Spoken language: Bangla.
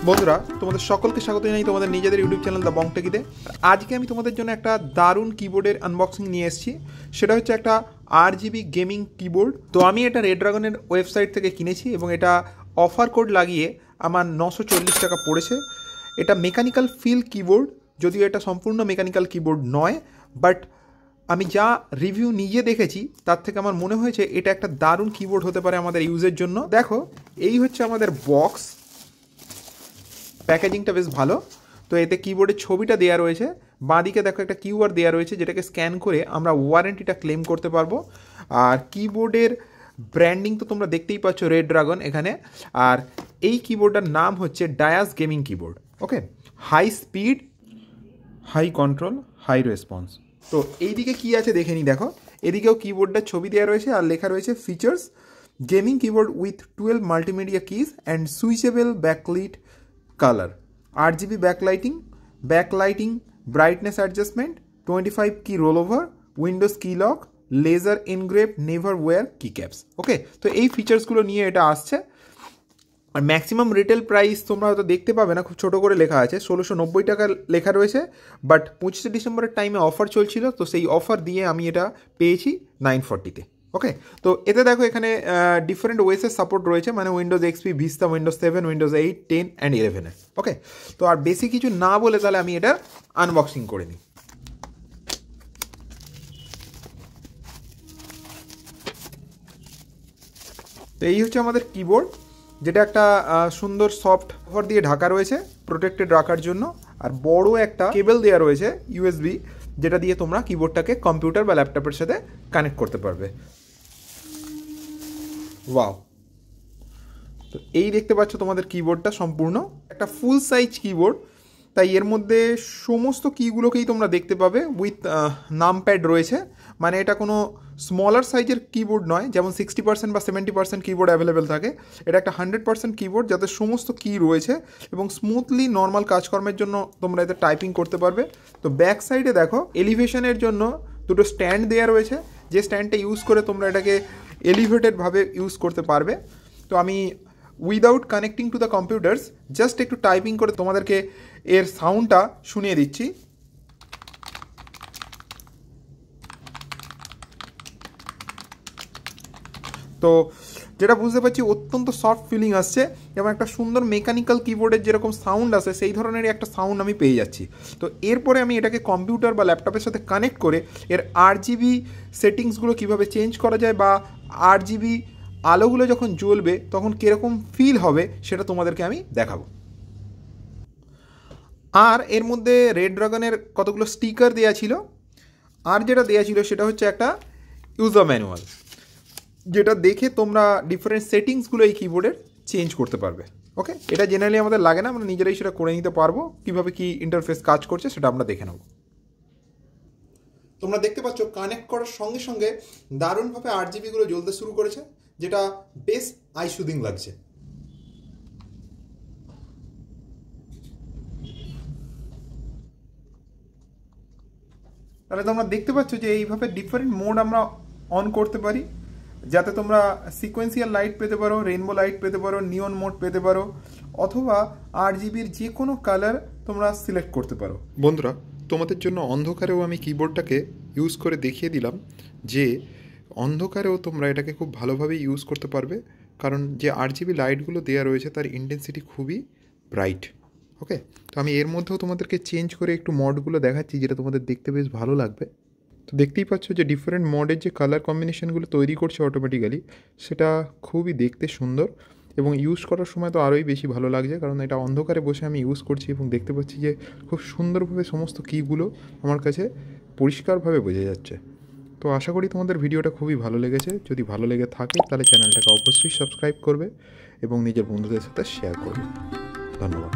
বন্ধুরা তোমাদের সকলকে স্বাগত জানাই তোমাদের নিজেদের ইউটিউব চ্যানেল দ্য বং টেকিতে। আজকে আমি তোমাদের জন্য একটা দারুণ কিবোর্ডের আনবক্সিং নিয়ে এসেছি। সেটা হচ্ছে একটা RGB গেমিং কিবোর্ড। তো আমি এটা রেড ড্রাগনের ওয়েবসাইট থেকে কিনেছি এবং এটা অফার কোড লাগিয়ে আমার 940 টাকা পড়েছে। এটা মেকানিক্যাল ফিল কিবোর্ড, যদিও এটা সম্পূর্ণ মেকানিক্যাল কিবোর্ড নয়, বাট আমি যা রিভিউ নিজে দেখেছি তার থেকে আমার মনে হয়েছে এটা একটা দারুণ কিবোর্ড হতে পারে আমাদের ইউজের জন্য। দেখো, এই হচ্ছে আমাদের বক্স। প্যাকেজিংটা বেশ ভালো। তো এতে কিবোর্ডের ছবিটা দেওয়া রয়েছে, বাঁদিকে দেখো একটা কিউআর দেওয়া রয়েছে, যেটাকে স্ক্যান করে আমরা ওয়ারেন্টিটা ক্লেম করতে পারবো। আর কিবোর্ডের ব্র্যান্ডিং তো তোমরা দেখতেই পাচ্ছ, রেড ড্রাগন এখানে। আর এই কিবোর্ডটার নাম হচ্ছে ডায়াস gaming keyboard. Okay, high speed, high control, high response. তো এইদিকে কি আছে দেখে নি। দেখো, এদিকেও কিবোর্ডটার ছবি দেওয়া রয়েছে আর লেখা রয়েছে features gaming keyboard with 12 multimedia keys and switchable backlit color, RGB backlighting, brightness adjustment, 25 key rollover, Windows key lock, laser engraved never wear keycaps। ওকে, তো এই ফিচার্সগুলো নিয়ে এটা আসছে। আর ম্যাক্সিমাম রিটেল প্রাইস তোমরা হয়তো দেখতে পাবে না, খুব ছোটো করে লেখা আছে, 1690 টাকা লেখা রয়েছে। বাট 25শে ডিসেম্বরের টাইমে অফার চলছিল, তো সেই অফার দিয়ে আমি এটা পেয়েছি 940-তে। ওকে, তো এতে দেখো এখানে ডিফারেন্ট ওয়েসের সাপোর্ট রয়েছে, মানে Windows XP, Vista, Windows 7, Windows 8, 10 and 11-এর। ওকে, তো আর বেশি কিছু না বলে তাহলে আমি এটা আনবক্সিং করে নিই। তো এই হচ্ছে আমাদের কিবোর্ড, যেটা একটা সুন্দর সফট কভার দিয়ে ঢাকা রয়েছে প্রোটেক্টেড রাখার জন্য। আর বড় একটা কেবল দেওয়া রয়েছে USB, যেটা দিয়ে তোমরা কিবোর্ডটাকে কম্পিউটার বা ল্যাপটপের সাথে কানেক্ট করতে পারবে। ওয়াও, তো এই দেখতে পাচ্ছ তোমাদের কিবোর্ডটা সম্পূর্ণ একটা ফুল সাইজ কিবোর্ড। তাই এর মধ্যে সমস্ত কিগুলোকেই তোমরা দেখতে পাবে উইথ নামপ্যাড রয়েছে। মানে এটা কোনো স্মলার সাইজের কিবোর্ড নয়, যেমন 60% বা 70% কিবোর্ড অ্যাভেলেবেল থাকে। এটা একটা 100% কিবোর্ড, যাতে সমস্ত কি রয়েছে এবং স্মুথলি নর্মাল কাজকর্মের জন্য তোমরা এতে টাইপিং করতে পারবে। তো ব্যাক সাইডে দেখো এলিভেশনের জন্য দুটো স্ট্যান্ড দেওয়া রয়েছে, যে স্ট্যান্ডটা ইউজ করে তোমরা এটাকে এলিভেটেডভাবে ইউজ করতে পারবে। তো আমি without connecting to the computers just একটু টাইপিং করে তোমাদেরকে এর সাউন্ডটা শুনিয়ে দিচ্ছি। তো যেটা বুঝতে পারছি অত্যন্ত সফট ফিলিং আসছে এবং একটা সুন্দর মেকানিক্যাল কিবোর্ডের যেরকম সাউন্ড আসে সেই ধরনেরই একটা সাউন্ড আমি পেয়ে যাচ্ছি। তো এরপরে আমি এটাকে কম্পিউটার বা ল্যাপটপের সাথে কানেক্ট করে এর RGB সেটিংসগুলো কীভাবে চেঞ্জ করা যায় বা RGB আলোগুলো যখন জ্বলবে তখন কীরকম ফিল হবে সেটা তোমাদেরকে আমি দেখাবো। আর এর মধ্যে রেড ড্রাগনের কতগুলো স্টিকার দেওয়া ছিল, আর যেটা দেওয়া ছিল সেটা হচ্ছে একটা ইউজার ম্যানুয়াল, যেটা দেখে তোমরা ডিফারেন্ট সেটিংসগুলো এই কিবোর্ডের চেঞ্জ করতে পারবে। ওকে, এটা জেনারেলি আমাদের লাগে না, আমরা নিজেরাই সেটা করে নিতে পারবো। কীভাবে কি ইন্টারফেস কাজ করছে সেটা আমরা দেখে নেব। তোমরা দেখতে পাচ্ছ কানেক্ট করার সঙ্গে সঙ্গে দারুণভাবে RGBগুলো জ্বলতে শুরু করেছে, যেটা বেশ আই সুদিং লাগছে। তাহলে তোমরা দেখতে পাচ্ছ যে এইভাবে ডিফারেন্ট মোড আমরা অন করতে পারি, যাতে তোমরা সিকোয়েন্সিয়াল লাইট পেতে পারো, রেইনবো লাইট পেতে পারো, নিয়ন মোড পেতে পারো, অথবা RGBর যে কোনো কালার তোমরা সিলেক্ট করতে পারো। বন্ধুরা, তোমাদের জন্য অন্ধকারেও আমি কিবোর্ডটাকে ইউজ করে দেখিয়ে দিলাম যে অন্ধকারেও তোমরা এটাকে খুব ভালোভাবে ইউজ করতে পারবে, কারণ যে RGB লাইটগুলো দেওয়া রয়েছে তার ইন্টেন্সিটি খুবই ব্রাইট। ওকে, তো আমি এর মধ্যেও তোমাদেরকে চেঞ্জ করে একটু মডগুলো দেখাচ্ছি, যেটা তোমাদের দেখতে বেশ ভালো লাগবে। তো দেখতেই পাচ্ছ যে ডিফারেন্ট মডের যে কালার কম্বিনেশনগুলো তৈরি করছে অটোমেটিক্যালি, সেটা খুবই দেখতে সুন্দর এবং ইউজ করার সময় তো আরোই বেশি ভালো লাগছে, কারণ এটা অন্ধকারে বসে আমি ইউজ করছি এবং দেখতে পাচ্ছি যে খুব সুন্দরভাবে সমস্ত কিগুলো আমার কাছে পরিষ্কারভাবে বোঝা যাচ্ছে। তো আশা করি তোমাদের ভিডিওটা খুবই ভালো লেগেছে। যদি ভালো লেগে থাকে তাহলে চ্যানেলটাকে অবশ্যই সাবস্ক্রাইব করবে এবং নিজের বন্ধুদের সাথে শেয়ার করবে। ধন্যবাদ।